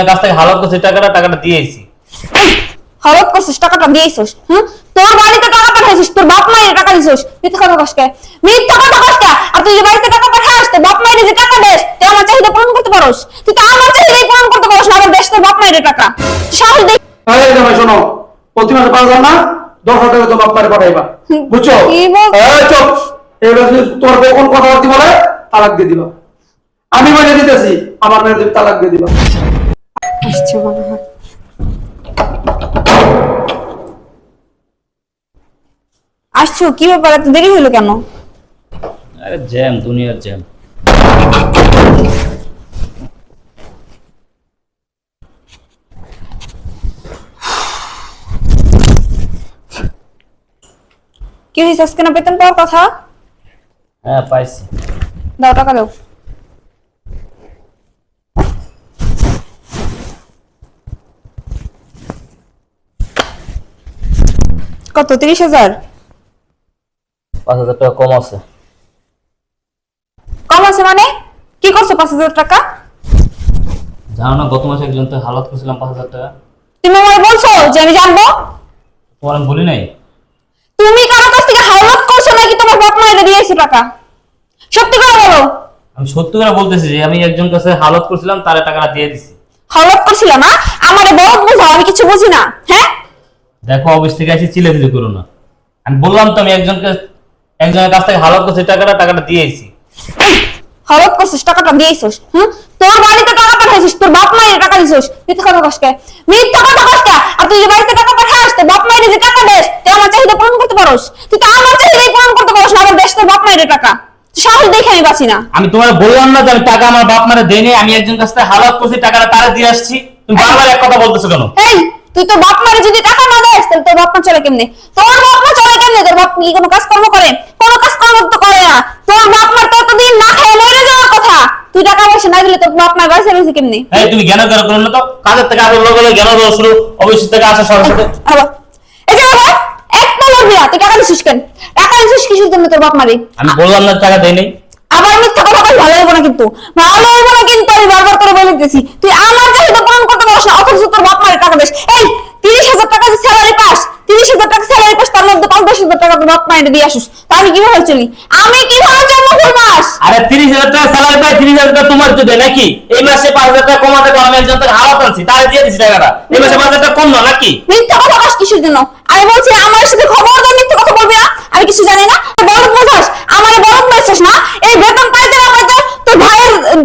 কাছ থেকে হালত করছি টাকাটা দিয়েছি। হালত করছিস টাকাটা দিয়েছিস? তোর বাড়িতে টাকা পাঠাইছিস, তোর বাপ মায়ের টাকা দিছিস। মিথ্যা কথা কসকে, মিথ্যা কথা কসকে। আর তুই যে বাড়িতে টাকা পাঠাস, তোর বাপ মায়ের যে টাকা দেস, তুই আমার চাহিদা পূরণ করতে পারোস? তুই তো আমার চাহিদাই পূরণ করতে পারোস না, আমার দেশ তোর বাপ মায়ের টাকা। সাহস দেখ। আরে জামাই শোনো, প্রতি মাসে 5,000 না 10,000 টাকা তো বাপ মায়ের পাঠাইবা, বুঝছো? কি বল? এই চুপ। এবার যদি তোর কোন কথাবার্তা বলে তালাক দিয়ে দিবা। আমি বলে দিতেছি, আমার মেয়ের যদি তালাক দিয়ে দিবা। আসছে মনে হয়। আসছো, কি ব্যাপার এত দেরি হলো কেন? আরে জ্যাম, দুনিয়ার জ্যাম। কি হয়েছে? আজকে না বেতন পাওয়ার কথা? হ্যাঁ পাইছি। দাও, টাকা দাও। কত? 30,000? 5,000 টাকা কম আছে। কম আছে মানে? কি করছো 5,000 টাকা? জানো না গত মাসে একজন তো হালত করছিলাম 5,000 টাকা। তুমি আমায় বলছো যে আমি জানবো? তোমার আমি বলি নাই? তুমি কারো কাছ থেকে হাওলাত করছো নাকি তোমার বাপ মায়ের দিয়েছো টাকা? সত্যি করে বলো। আমি সত্যি করে বলতেছি যে আমি একজন কাছে হালত করছিলাম, তারে টাকাটা দিয়ে দিছি। হাওলাত করছিলা না? আমারে বহুত বুঝাও, আমি কিছু বুঝি না। হ্যাঁ, দেখো অফিস থেকে এসে চিল্লাচিল্লি করো না। আমি বললাম তো আমি একজনের কাছ থেকে হালত করছি টাকাটা দিয়েছি। হাওলাত করছিস, টাকাটা দিয়েছিস। তোর বাড়িতে টাকা পাঠাইছিস, তোর বাপ মায়ের টাকা দিছিস। মিথ্যা কথা কসকে, মিথ্যা কথা কসকে। আর তুই যে বাড়িতে টাকা পাঠাস, তোর বাপ মায়ের যে টাকা দেস, তুই আমার চাহিদা পূরণ করতে পারোস? তুই তো আমার চাহিদাই পূরণ করতে পারোস না, আমার দেশ তোর বাপ মায়ের টাকা। সাহস দেখে আমি বাঁচি না। আমি তোমার বললাম না যে আমি টাকা আমার বাপ মারে দেইনি, আমি একজন কাছ থেকে হালত করছি টাকাটা তারে দিয়ে আসছি। তুমি বারবার এক কথা বলতেছো কেন? এই, তুই তোর বাপ মারে যদি টাকা না দেস, তাহলে তোর বাপ মা চলে কেমনে? তোর বাপ মা চলে কেমনে? তোর বাপ কি কোনো কাজ কর্ম করে? কোনো কাজ কর্ম তো করে না। তোর বাপ মা ততদিন না খেয়ে মরে যাওয়ার কথা। তুই টাকা পয়সা না দিলে তোর বাপ মা বাঁচে রয়েছে কেমনে? এই তুমি জ্ঞান করো না তো, কাজের থেকে আসার লোক হলে জ্ঞান দেওয়া শুরু, অফিস থেকে আসার সাথে সাথে। আবার এই যে বাবা, একটা লাগবি না। তুই টাকা দিছিস কেন? টাকা দিছিস কিসের জন্য তোর বাপ মারে? আমি বললাম না টাকা দেই নাই। আবার মিথ্যা কথা কই, ভালো হইব না কিন্তু, ভালো হইব না কিন্তু। আমি বারবার করে বলে দিতেছি, তুই আমার চাহিদা পূরণ করতে পারছ না, অথচ তোর বাপ মায়ের টাকা দিস। এই 30,000 টাকা যে স্যালারি পাস, 30,000 টাকা স্যালারি পাস, তার মধ্যে 5-10,000 টাকা তোর বাপ মায়ের দিয়ে আসিস। তা আমি কিভাবে চলি? আমি কিভাবে জন্মভূমি মাস? আরে 30,000 টাকা স্যালারি পাই, 30,000 টাকা তোমার তো দেয় নাকি? এই মাসে 5,000 টাকা কমাতে পারো, আমি একজন থেকে হালত আনছি, তারে দিয়ে দিছি টাকাটা। এই মাসে 5,000 টাকা কম না নাকি? মিথ্যা কথা কস কিসের জন্য? আমি বলছি আমার সাথে খবরদার মিথ্যা কথা বলবি না। আমি কিছু জানি না। বলদ বোঝাস, আমার বলদ বোঝাস না। এই বেতন পাইতে না পাইতে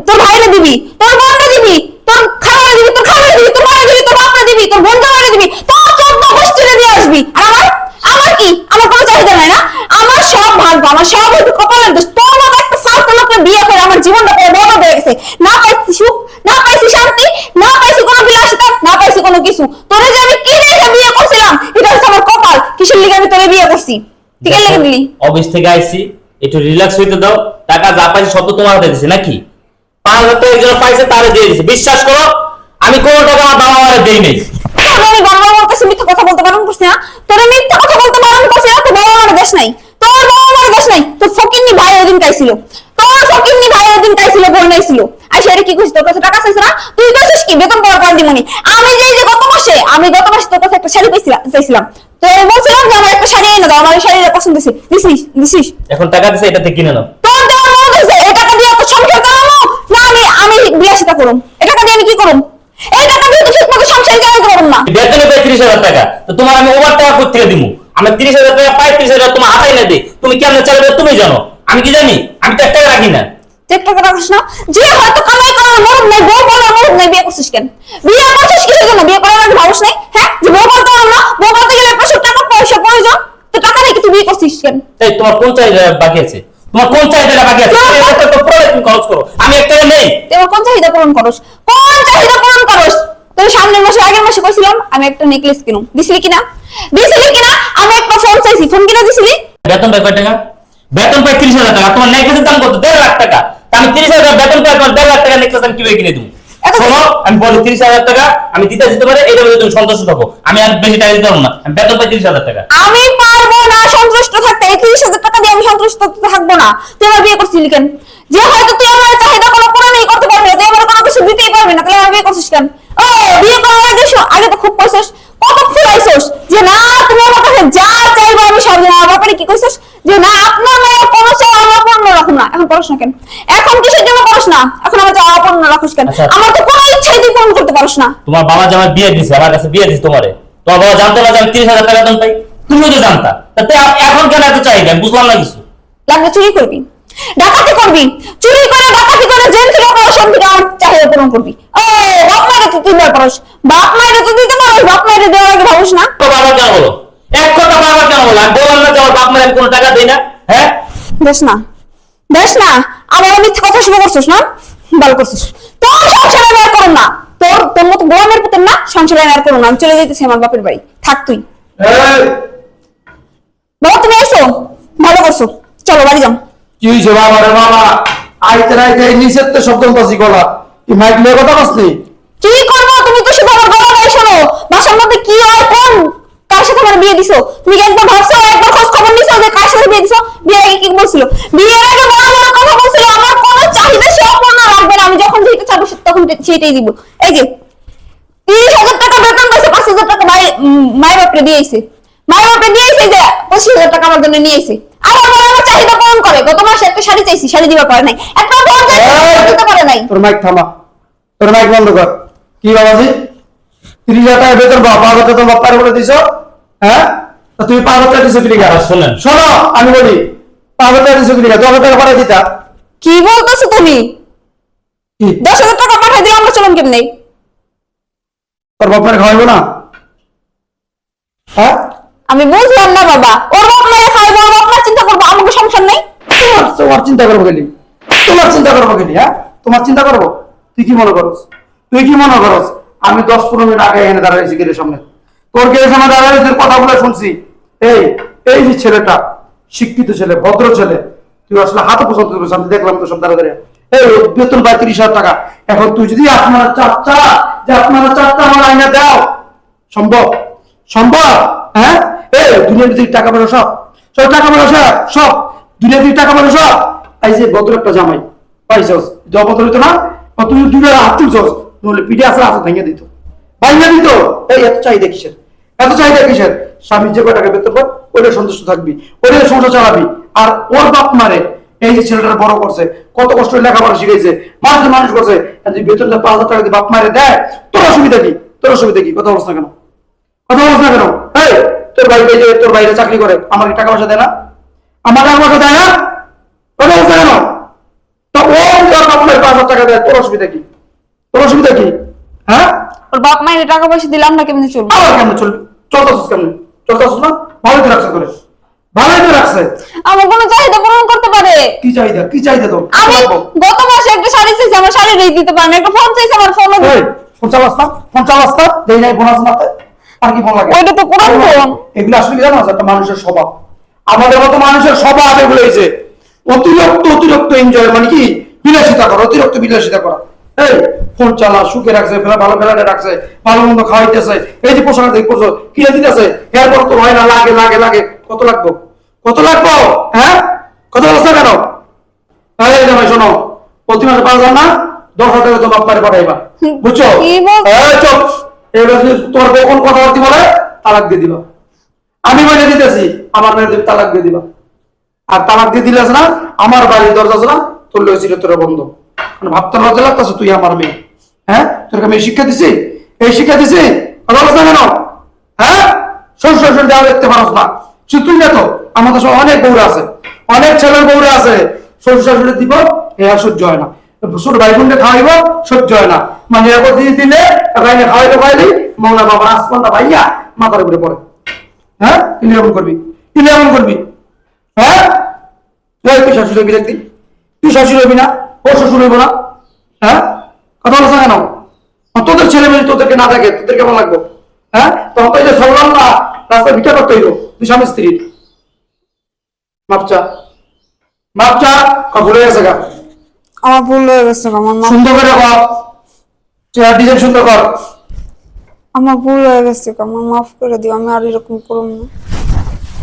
তোর ভাইরে দিবি, তোর বোনকে দিবি, তোর খালারে দিবি, তোর খালারে দিবি, তোর মারে দিবি, তোর বাপরে দিবি, তোর বোন জামাইরে দিবি, তোর 14 গোষ্ঠীরে দিয়ে আসবি। আর আমার কি? আমার কোনো চাহিদা নাই না? আমার সব ভাগ্য, আমার সব হচ্ছে কপালের দোষ। তোর মতো একটা ফালতু লোককে বিয়ে করে আমার জীবনটা পুরো বরবাদ হয়ে গেছে। না পাইছি সুখ, না পাইছি শান্তি, না পাইছি কোনো বিলাসিতা, না পাইছি কোনো কিছু। তোরে যে আমি কি রেখে বিয়ে করছিলাম, এটা হচ্ছে আমার কপাল। কিসের লিগে আমি তোরে বিয়ে করছি? ঠিক লেগে দিলি? অফিস থেকে আইছি, একটু রিল্যাক্স হইতে দাও। টাকা যা পাইছি সব তো তোমার হাতে দিছি নাকি? 5,000 টাকা একজন পাইছে তারে দিয়ে দিছি। বিশ্বাস করো আমি কোনো টাকা আমার বাবা মারে দেই নাই। আমি বাবা মার কাছে মিথ্যা কথা বলতে বারণ করছি না? তোরে মিথ্যা কথা বলতে বারণ করছি না? তোর বাবা মার দেশ নাই, তোর বাবা মার দেশ নাই। তোর ফকিন্নি ভাই ওদিন কাইছিল, তোর ফকিন্নি ভাই ওদিন কাইছিল, বোন নাইছিল। আর সেটা কি কইছিস? তোর কাছে টাকা চাইছে না? তুই কইছিস কি বেতন পাওয়ার পর দিমনি? আমি গত মাসে তোর কাছে একটা শাড়ি চাইছিলাম। তো বলছিলাম যে আমার একটা শাড়ি এনে দাও, আমার শাড়িটা পছন্দ হয়েছে। দিছিস? এখন টাকা দিছে, এটাতে কিনে নাও। তোর দেওয়ার মনে হয়েছে এই টাকা দিয়ে তো সংসার চালানো না? আমি বিলাসিতা করুম? এই টাকা দিয়ে আমি কি করুম? এই টাকা দিয়ে তো ঠিক মতো সংসার চালাতে পারবো না। বেতনে পাই 30,000 টাকা, তো তোমার আমি ওভার টাকা কোথা থেকে দিমু? আমি 30,000 টাকা পাই, 30,000 তোমার হাতে এনে দিই। তুমি কেমনে চালাবে তুমি জানো, আমি কি জানি? আমি তো 1 টাকা রাখি না। চেক টাকা রাখিস না? যে হয়তো কামাই করার মরদ নাই, বউ বলার মরদ নাই, বিয়ে করছিস কেন? বিয়ে করছিস কিসের জন্য? বিয়ে করার আগে ভাবস নাই? হ্যাঁ, যে বউ বলতে পারো না? বউ বলতে গেলে প্রচুর টাকা পয়সা প্রয়োজন। তো টাকা নেই, তুই বিয়ে করছিস কেন? এই তোমার কোন চাহিদা বাকি আছে? তোমার কোন চাহিদাটা বাকি আছে? এটা তো পুরো তুমি খরচ করো, আমি 1 টাকা নেই। তুই আমার কোন চাহিদা পূরণ করস? কোন চাহিদা পূরণ করস? তোর সামনের মাসে আগের মাসে কইছিলাম আমি একটা নেকলেস কিনুম, দিছিলি কিনা? দিছিলি কিনা? আমি একটা ফোন চাইছি, ফোন কিনা দিছিলি? বেতন পাই কয় টাকা? বেতন পাই 30,000 টাকা। তোমার নেকলেসের দাম কত? 1.5 লাখ টাকা। তা আমি 30,000 বেতন পাই, তোমার 1.5 লাখ টাকা নেকলেস আমি কিভাবে কিনে দেবো? শোনো, আমি বলি 30,000 টাকা আমি দিতে পারে, এটা বলে তুমি সন্তুষ্ট থাকো। আমি আর বেশি টাকা দিতে পারবো না। আমি বেতন পাই 30,000 টাকা। আমি পারবো না সন্তুষ্ট থাকতে। 30,000 টাকা দিয়ে আমি সন্তুষ্ট থাকবো না। তুই আমার বিয়ে করছিলি কেন? যে হয়তো তুই আমার চাহিদা কোনো পূরণই করতে পারবি না, তুই আমার কোনো কিছু দিতেই পারবি না, তাহলে আমার বিয়ে করছিস কেন? ও বিয়ে করার আগে আগে তো খুব কইছস, কত ফুলাইছস যে না তুমি আমার কাছে যা চাইবা আমি সব দেব। আমার বাপারে কি কইছস যে না আপনার মেয়ে কোনো চাওয়া আমার পূর্ণ রাখুন না। এখন করছ না কেন? এখন কিসের জন্য করছ না? এখন আমার চাওয়া পূর্ণ রাখুস কেন? আচ্ছা। আমার তো কোনো ইচ্ছাই তুই পূরণ করতে পারছ না। তোমার বাবা যে আমার বিয়ে দিছে, আমার কাছে বিয়ে দিছে তোমার বাবা জানতো না যে আমি 30,000 টাকা বেতন পাই? তুমিও তো জানতা, তাতে এখন কেন এত চাহিদা? আমি বুঝলাম না কিছু। লাগলে চুরি করবি, ডাকাতি করবি, চুরি করে ডাকাতি করে জেল থেকে অপারেশন থেকে আমার চাহিদা পূরণ করবি। ও বাপ মায়ের তো তুই পারস, বাপ মায়ের তো দিতে পারস, বাপ মায়ের দেওয়ার আগে ভাবুস না। তো বাবা কেন বলো? এক কথা বাবা কেন বলো? আমি বললাম না যে আমার বাপ মায়ের আমি কোনো টাকা দেই না? হ্যাঁ, বেশ না, বেশ না, আবার মিথ্যে কথা শুরু করছিস না? ভালো করছিস। তোর সংসারে আমি আর করুন না, তোর মতো গোলামের পুতের না সংসারে আমি আর করুন না। আমি চলে যেতেছি আমার বাপের বাড়ি, থাক তুই। এই, বাবা তুমি এসো, ভালো করছো, চলো বাড়ি যাও। কি হয়েছে বাবা রে বাবা? আইতে রাইতে নিচের তো শব্দ পাচ্ছি গলা, কি মাইক নিয়ে কথা বসনি? কি করবো? তুমি তো শুধু আমার গলা গায়ে শোনো, বাসার মধ্যে কি হয় কোন কার সাথে আমার বিয়ে দিছো? তুমি কি একবার ভাবছো, একবার খোঁজ খবর নিছো যে কার সাথে বিয়ে দিছো? বিয়ের আগে কি বলছিল? বিয়ের আগে বড় বড় কথা বলছিল, আমার কোনো চাহিদা সে অপূর্ণ রাখবে না, আমি যখন যেটা চাইবো তখন সেটাই দিব। এই যে 30,000 টাকা বেতন পাইছে, 5,000 টাকা মায়ের বাপরে দিয়েছে, মায়ের বাপরে দিয়েছে যে 25,000 টাকা আমার জন্য নিয়ে এসে আবার বলে আমার চাহিদা পূরণ করে। গত মাসে একটা শাড়ি চাইছি, শাড়ি দিবার পারে নাই, একটা ফোন চাইছি দিতে পারে নাই। তোর মাইক থামা, তোর মাইক বন্ধ কর। কি বাবাজি, 30,000 টাকা বেতন বাপ 5,000 টাকা বাপ পারে বলে দিছো? হ্যাঁ, তা তুমি 5,000 টাকা দিছো কি লিগা? শোনেন। শোনো, আমি বলি 5,000 টাকা দিছো কি লিগা? 10,000 টাকা পাঠিয়ে দিতা। কি বলতেছো তুমি? কি 10,000 টাকা পাঠাই দিলে আমরা চলুন কেমনে? তোর বাপ মারে খাওয়াইবো না? হ্যাঁ, আমি বুঝলাম না বাবা, ওর বাপ মায়ের খাইবো, ওর বাপ মায়ের চিন্তা করবো, আমাকে সংসার নেই? তোমার চিন্তা করবো গেলি, তোমার চিন্তা করবো গেলি? হ্যাঁ, তোমার চিন্তা করবো? তুই কি মনে করস? তুই কি মনে করস আমি 10-15 মিনিট আগে এনে দাঁড়াইছি গেটের সামনে, তোর গেটের সামনে দাঁড়াইছি, কথাগুলো শুনছি। এই এই যে ছেলেটা শিক্ষিত ছেলে, ভদ্র ছেলে, তুই আসলে হাতে পছন্দ করিস, আমি দেখলাম তো সব দাঁড়া। এই বেতন পায় 30,000 টাকা, এখন তুই যদি আপনারা চারটা যে আপনারা চারটা আমার আইনা দাও, সম্ভব? সম্ভব? হ্যাঁ, এই দুনিয়ার দিকে টাকা পয়সা সব, সব টাকা পয়সা সব, দুনিয়ার দিকে টাকা পয়সা সব। এই যে ভদ্র একটা জামাই পাইছস, অভদ্র হইতো না? তুই দুটো হাত তুলছস, নইলে পিঠে আসলে হাত ভেঙে দিত, ভাঙিয়ে দিত। এই এত চাহিদা কিসের? এত চাহিদা কিসের? স্বামীর যে কয় টাকা বেতন পায় ওইটা সন্তুষ্ট থাকবি, ওইটা সংসার চালাবি। আর ওর বাপ মারে এই যে ছেলেটা বড় করছে, কত কষ্ট লেখাপড়া শিখেছে, মানুষের মানুষ করছে, আর যদি বেতনটা 5,000 টাকা দিয়ে বাপ মারে দেয়, তোর অসুবিধা কি? তোর অসুবিধা কি? কথা বলছ না কেন? কথা বলছ না কেন? এই তোর বাড়িতে যে তোর বাইরে চাকরি করে, আমার কি টাকা পয়সা দেয় না? আমার টাকা পয়সা দেয় না? কথা বলছ না কেন? তা ও তোর বাপ মায়ের 5,000 টাকা দেয়, তোর অসুবিধা কি? তোর অসুবিধা কি? হ্যাঁ, ওর বাপ মায়ের টাকা পয়সা দিলে আমরা কেমনে চলবো? আবার কেমন চলবি? চলতেছিস কেমন? চলতেছিস না? ভালোই তো রাখছে করে, ভালোই তো রাখছে। আমার কোনো চাহিদা পূরণ করতে পারে? কি চাহিদা? কি চাহিদা তোর? আমি গত মাসে একটা শাড়ি চাইছি, আমার শাড়ি রেই দিতে পারে না, একটা ফোন চাইছি, আমার ফোনও এই, ফোন চালাস না? ফোন চালাস না? দেই নাই ফোন আছে মাথায়? আর কি ফোন লাগে? ওইটা তো পুরান ফোন। এগুলো আসলে কি জানো? একটা মানুষের স্বভাব, আমাদের মতো মানুষের স্বভাব এগুলো হয়েছে। অতিরিক্ত এনজয়, মানে কি বিলাসিতা করা, অতিরিক্ত বিলাসিতা করা। এই ফোন চালা, সুখে রাখছে, ভালো ফেলাতে রাখছে, ভালো মন্দ খাওয়াইতেছে, এই যে পোশাক দেখে পড়ছো কিনে দিতেছে, এরপর তো হয় না, লাগে লাগে লাগে। কত লাগবো? কত লাগবো? হ্যাঁ, কত বলছো কেন? এই জামাই শোনো, প্রতি মাসে 5,000 না, 10,000 টাকা তো বাপ মারে পাঠাইবা, বুঝছো? কি বলছো? এই চুপ, এগুলো যদি তোমার বউ কোন কথাবার্তি বলে তালাক দিয়ে দিবা। আমি বলে দিতেছি, আমার মেয়ের তুমি তালাক দিয়ে দিবা। আর তালাক দিয়ে দিলে আছে না, আমার বাড়ির দরজা আছে না, তোর লই চিরতরে বন্ধ। মানে ভাবতে লজ্জা লাগতেছে, তুই আমার মেয়ে। হ্যাঁ, তোর আমি শিক্ষা দিছি, এই শিক্ষা দিছি, কথা বলছ না কেন? হ্যাঁ, শ্বশুর দেওয়া দেখতে পারস না, শুধু তুই না তো, আমাদের সব অনেক বউরা আছে, অনেক ছেলের বউরা আছে, শ্বশুর শাশুড়ি দিব, এ আর সহ্য হয় না। ছোট ভাই বোনকে খাওয়াইব, সহ্য হয় না। মানে এরপর দিয়ে দিলে খাইলে খাওয়াইলি মৌনা বাবার আসমানটা ভাইয়া মাথার উপরে পড়ে। হ্যাঁ, কিনে এমন করবি, কিনে এমন করবি? হ্যাঁ, তুই শাশুড়ি হবি দেখবি, তুই শাশুড়ি হবি না, ও শ্বশুর হইব না। হ্যাঁ, কথা বলছ না কেন? তোদের ছেলে মেয়ে তোদেরকে না দেখে তোদের কেমন লাগবো? হ্যাঁ, তখন তো এই যে সরলাম না, রাস্তায় ভিক্ষা করতে হইব, তুই স্বামী স্ত্রীর। মাপচা মাপচা ভুলে গেছে গা, আমার ভুল হয়ে গেছে, আমার মা, সুন্দর করে কর, চেহারা ডিজাইন সুন্দর কর। আমার ভুল হয়ে গেছে, আমার মাফ করে দিও, আমি আর এরকম করব না।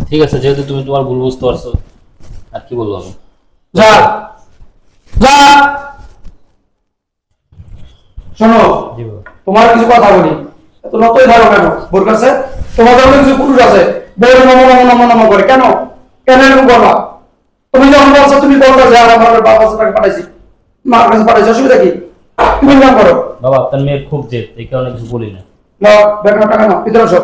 ঠিক আছে, যেহেতু তুমি তোমার ভুল বুঝতে পারছো, আর কি বলবো আমি? যা যা। শোনো, জি বাবা। তোমার কিছু কথা বলি এত নতই ধরো কেন বোর কাছে? তোমাদের অনেক কিছু পুরুষ আছে বউর নম করে কেন কেন এরকম করবা? তুমি যখন বলছো তুমি বলছো যে আমার বাবা কাছে টাকা পাঠাইছি, মার কাছে পাঠাইছি, অসুবিধা কি? তুমি কাম করো। বাবা আপনার মেয়ের খুব জেদ, এই কারণে কিছু বলি না। না বেকার টাকা না ভিতরে সব